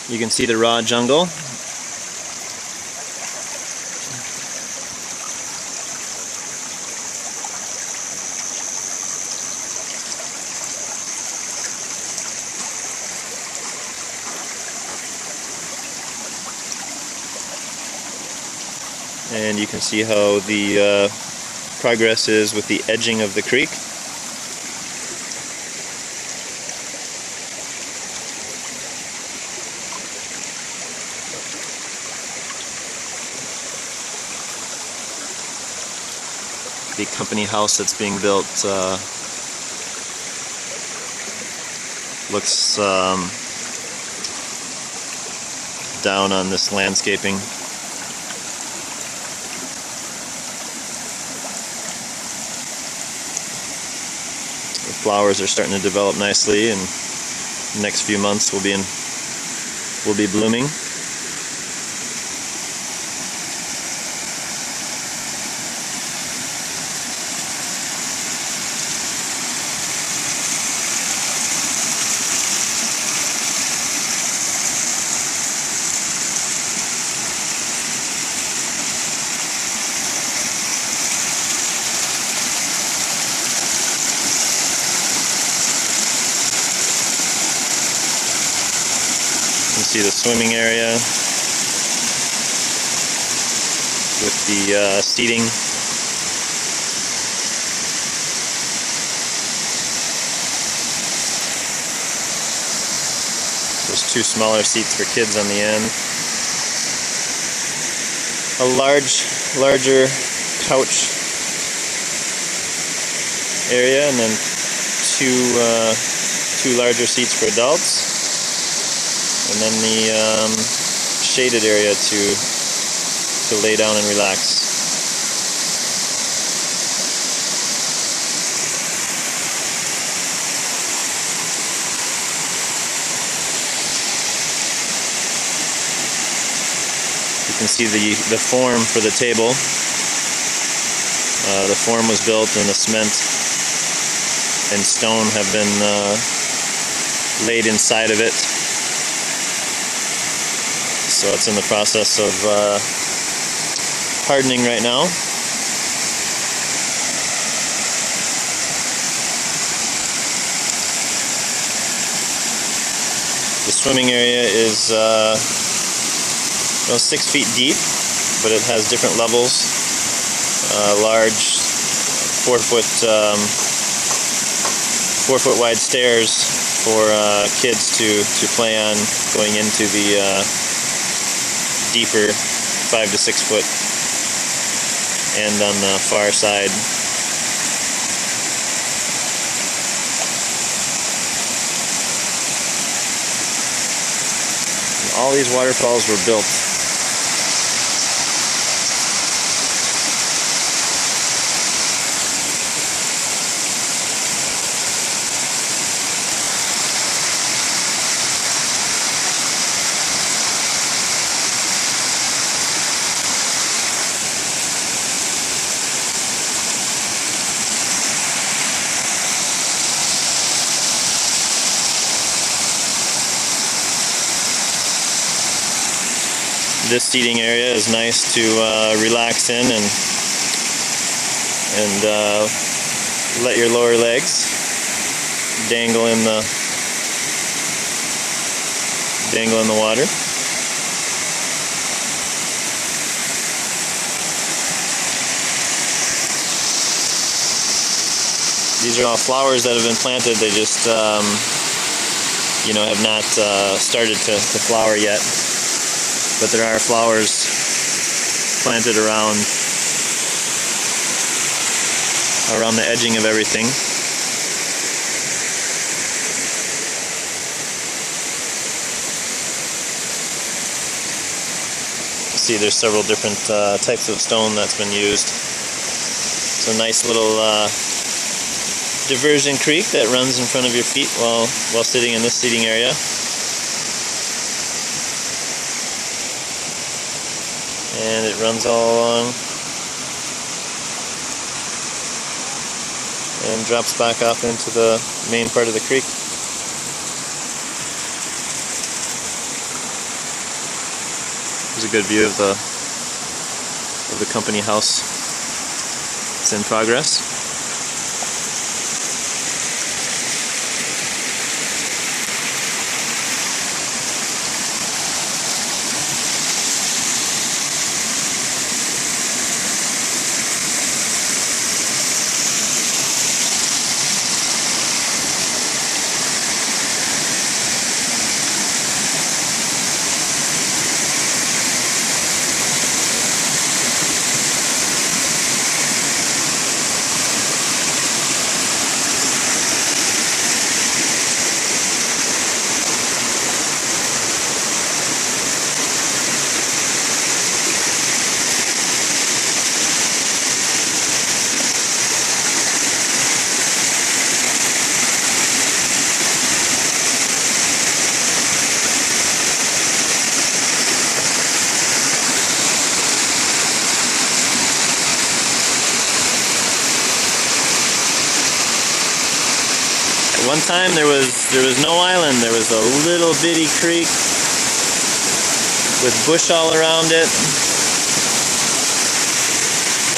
You can see the raw jungle. And you can see how the progress is with the edging of the creek. The company house that's being built looks down on this landscaping. The flowers are starting to develop nicely, and the next few months will be blooming. You can see the swimming area with the seating. There's two smaller seats for kids on the end. A larger couch area, and then two larger seats for adults. And then the shaded area to lay down and relax. You can see the form for the table. The form was built, and the cement and stone have been laid inside of it. So it's in the process of hardening right now. The swimming area is 6 feet deep, but it has different levels. Large 4 foot wide stairs for kids to play on going into the deeper 5 to 6 foot end on the far side. And all these waterfalls were built. This seating area is nice to relax in and let your lower legs dangle in the water. These are all flowers that have been planted. They just have not started to flower yet. But there are flowers planted around the edging of everything. See, there's several different types of stone that's been used. It's a nice little diversion creek that runs in front of your feet while sitting in this seating area. And it runs all along and drops back off into the main part of the creek. good view of the company house. It's in progress. One time there was no island. There was a little bitty creek with bush all around it.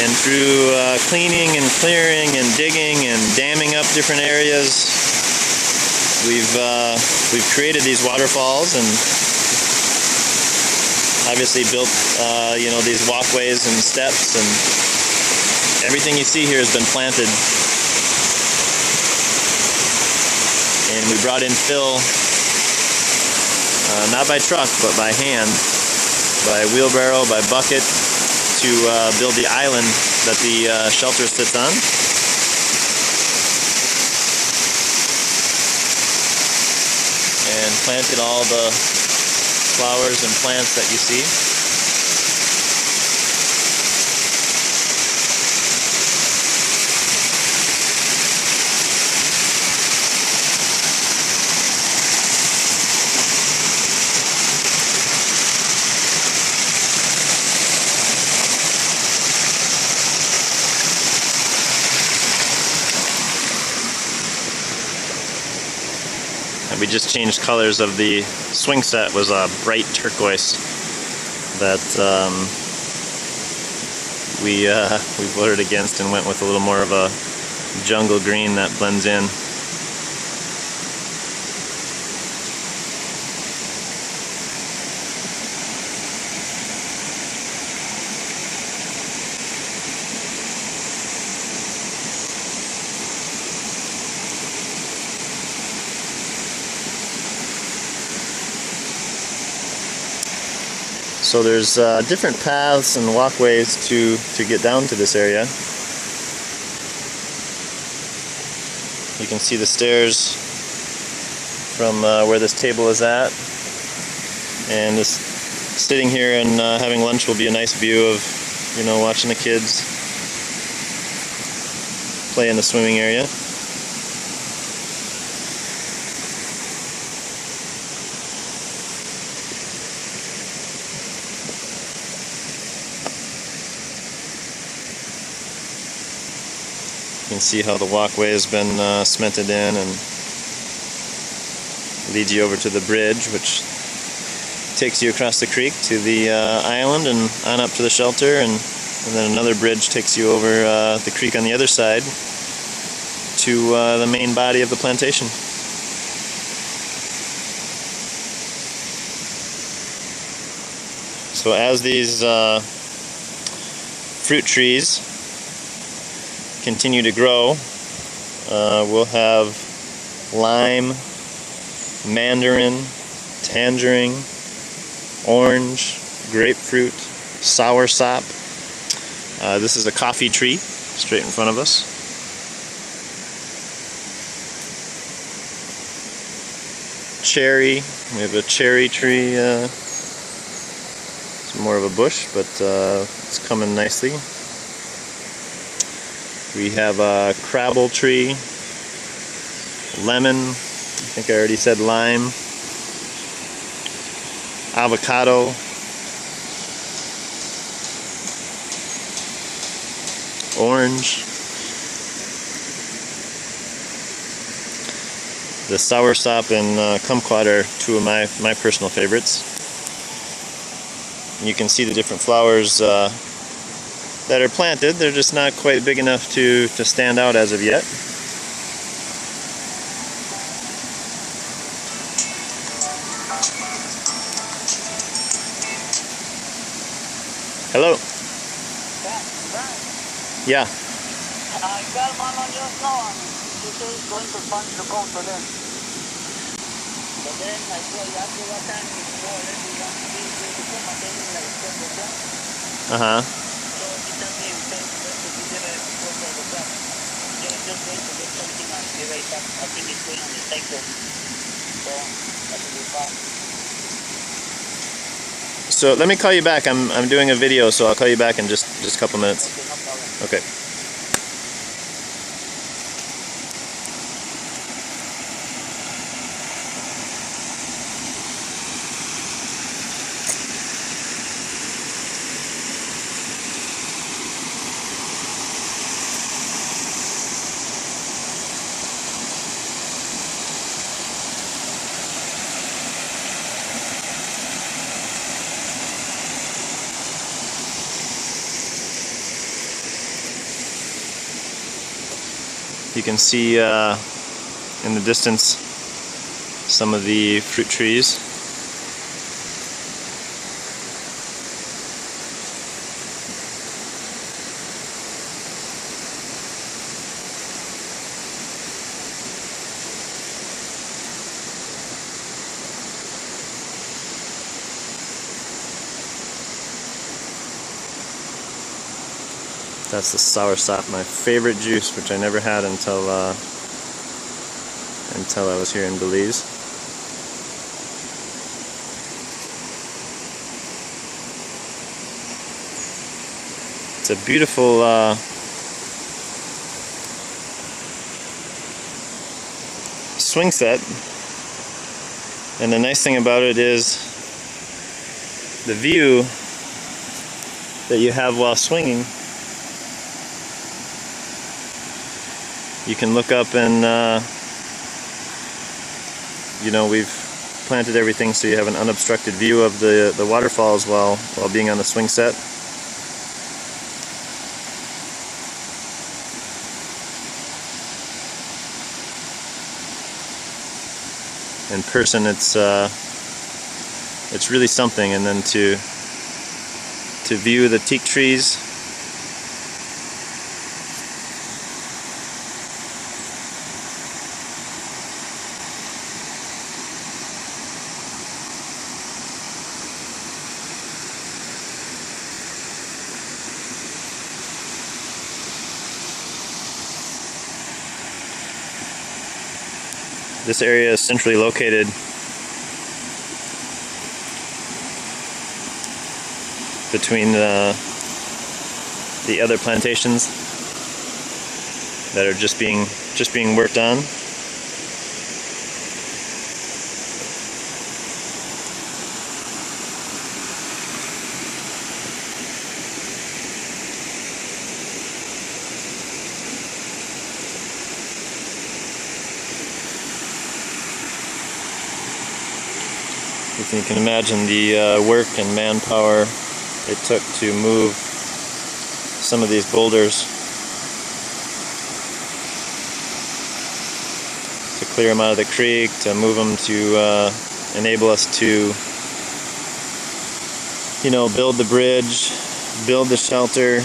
And through cleaning and clearing and digging and damming up different areas, we've created these waterfalls and obviously built these walkways and steps, and everything you see here has been planted. And we brought in fill, not by truck, but by hand, by wheelbarrow, by bucket, to build the island that the shelter sits on. And planted all the flowers and plants that you see. We just changed colors of the swing set. Was a bright turquoise that we voted against and went with a little more of a jungle green that blends in. So there's different paths and walkways to get down to this area. You can see the stairs from where this table is at, and this sitting here and having lunch will be a nice view of, watching the kids play in the swimming area. You can see how the walkway has been cemented in and leads you over to the bridge, which takes you across the creek to the island and on up to the shelter, and then another bridge takes you over the creek on the other side to the main body of the plantation. So as these fruit trees continue to grow, we'll have lime, mandarin, tangerine, orange, grapefruit, soursop. This is a coffee tree straight in front of us. Cherry, we have a cherry tree. It's more of a bush, but it's coming nicely. We have a crabble tree, lemon, I think I already said lime, avocado, orange, the soursop and kumquat are two of my personal favorites. You can see the different flowers that are planted. They're just not quite big enough to stand out as of yet. Hello. Yeah. I got one on your snow and he says he's going to punch the cone for them. But then I saw you after what time you go already want to be able to come attending like 10%. Uh-huh. So he told me to be there at 4 o'clock. Just going to get something and be right back. I think it's going on the cycle. So that will be fast. So let me call you back. I'm doing a video, so I'll call you back in just a couple minutes. Okay, no problem. Okay. You can see in the distance some of the fruit trees. That's the soursop, my favorite juice, which I never had until I was here in Belize. It's a beautiful swing set, and the nice thing about it is the view that you have while swinging. You can look up and, you know, we've planted everything so you have an unobstructed view of the waterfalls while being on the swing set. In person, it's really something, and then to view the teak trees. This area is centrally located between the other plantations that are just being worked on. You can imagine the work and manpower it took to move some of these boulders, to clear them out of the creek, to move them to enable us to, you know, build the bridge, build the shelter,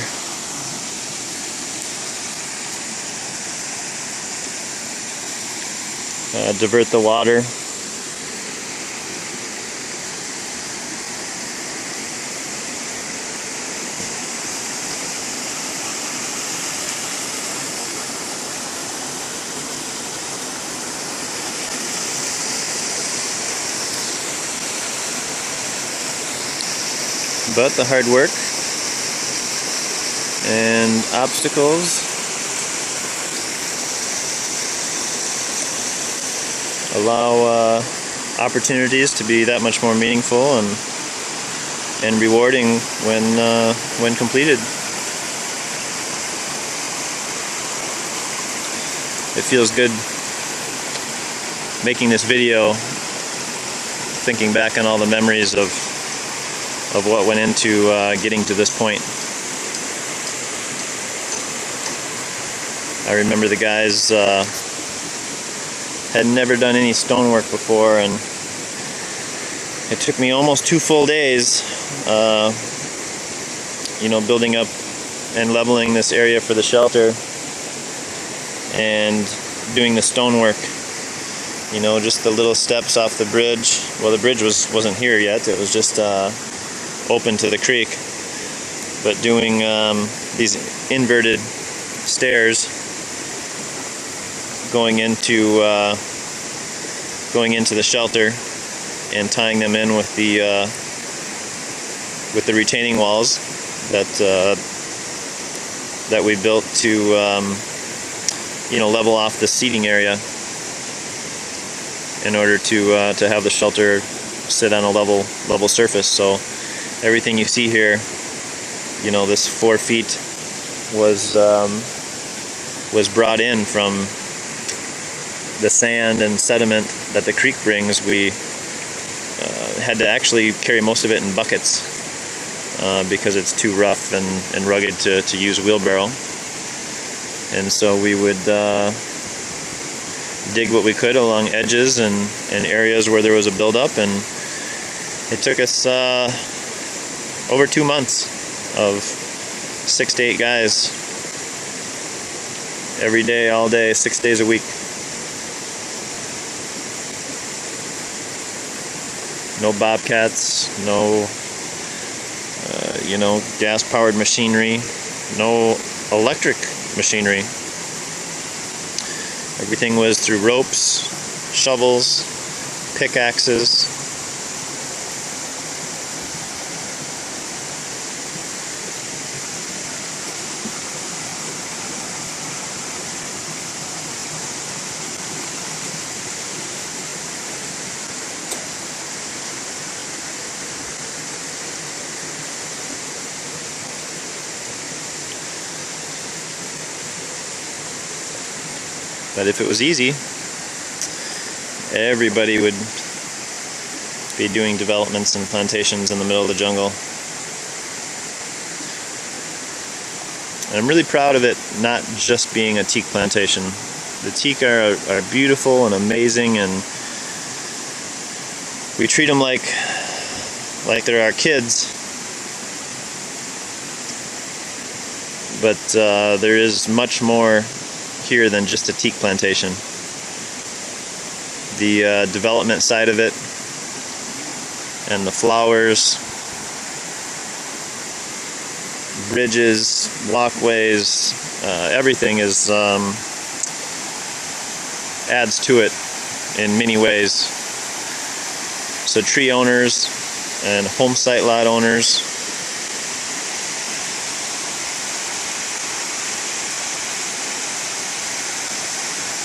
divert the water. But the hard work and obstacles allow opportunities to be that much more meaningful and rewarding when completed. It feels good making this video, thinking back on all the memories of of what went into getting to this point. I remember the guys had never done any stonework before, and it took me almost 2 full days, building up and leveling this area for the shelter and doing the stonework. Just the little steps off the bridge. Well, the bridge wasn't here yet. It was just open to the creek. But doing these inverted stairs going into the shelter and tying them in with the retaining walls that we built to level off the seating area in order to have the shelter sit on a level surface. So everything you see here, this 4 feet was brought in from the sand and sediment that the creek brings. We had to actually carry most of it in buckets because it's too rough and rugged to use a wheelbarrow. And so we would dig what we could along edges and areas where there was a buildup, and it took us over 2 months of 6 to 8 guys every day, all day, 6 days a week. No bobcats, no gas-powered machinery, no electric machinery. Everything was through ropes, shovels, pickaxes. But if it was easy, everybody would be doing developments and plantations in the middle of the jungle. And I'm really proud of it not just being a teak plantation. The teak are beautiful and amazing, and we treat them like they're our kids. But there is much more here than just a teak plantation. The development side of it, and the flowers, bridges, walkways, everything is adds to it in many ways. So tree owners and home site lot owners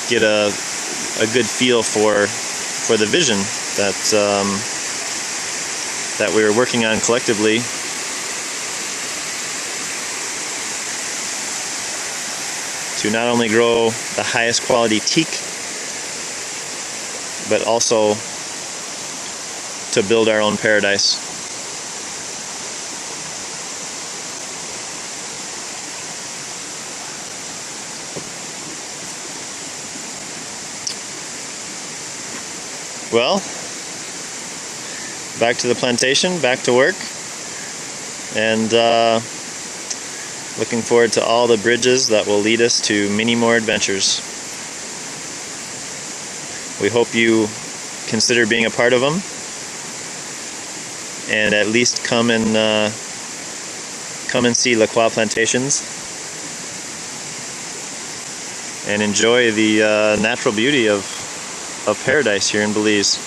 get a good feel for the vision that we were working on collectively. To not only grow the highest quality teak, but also to build our own paradise. Well, back to the plantation, back to work, and looking forward to all the bridges that will lead us to many more adventures. We hope you consider being a part of them, and at least come and see LaQua Plantations and enjoy the natural beauty of paradise here in Belize.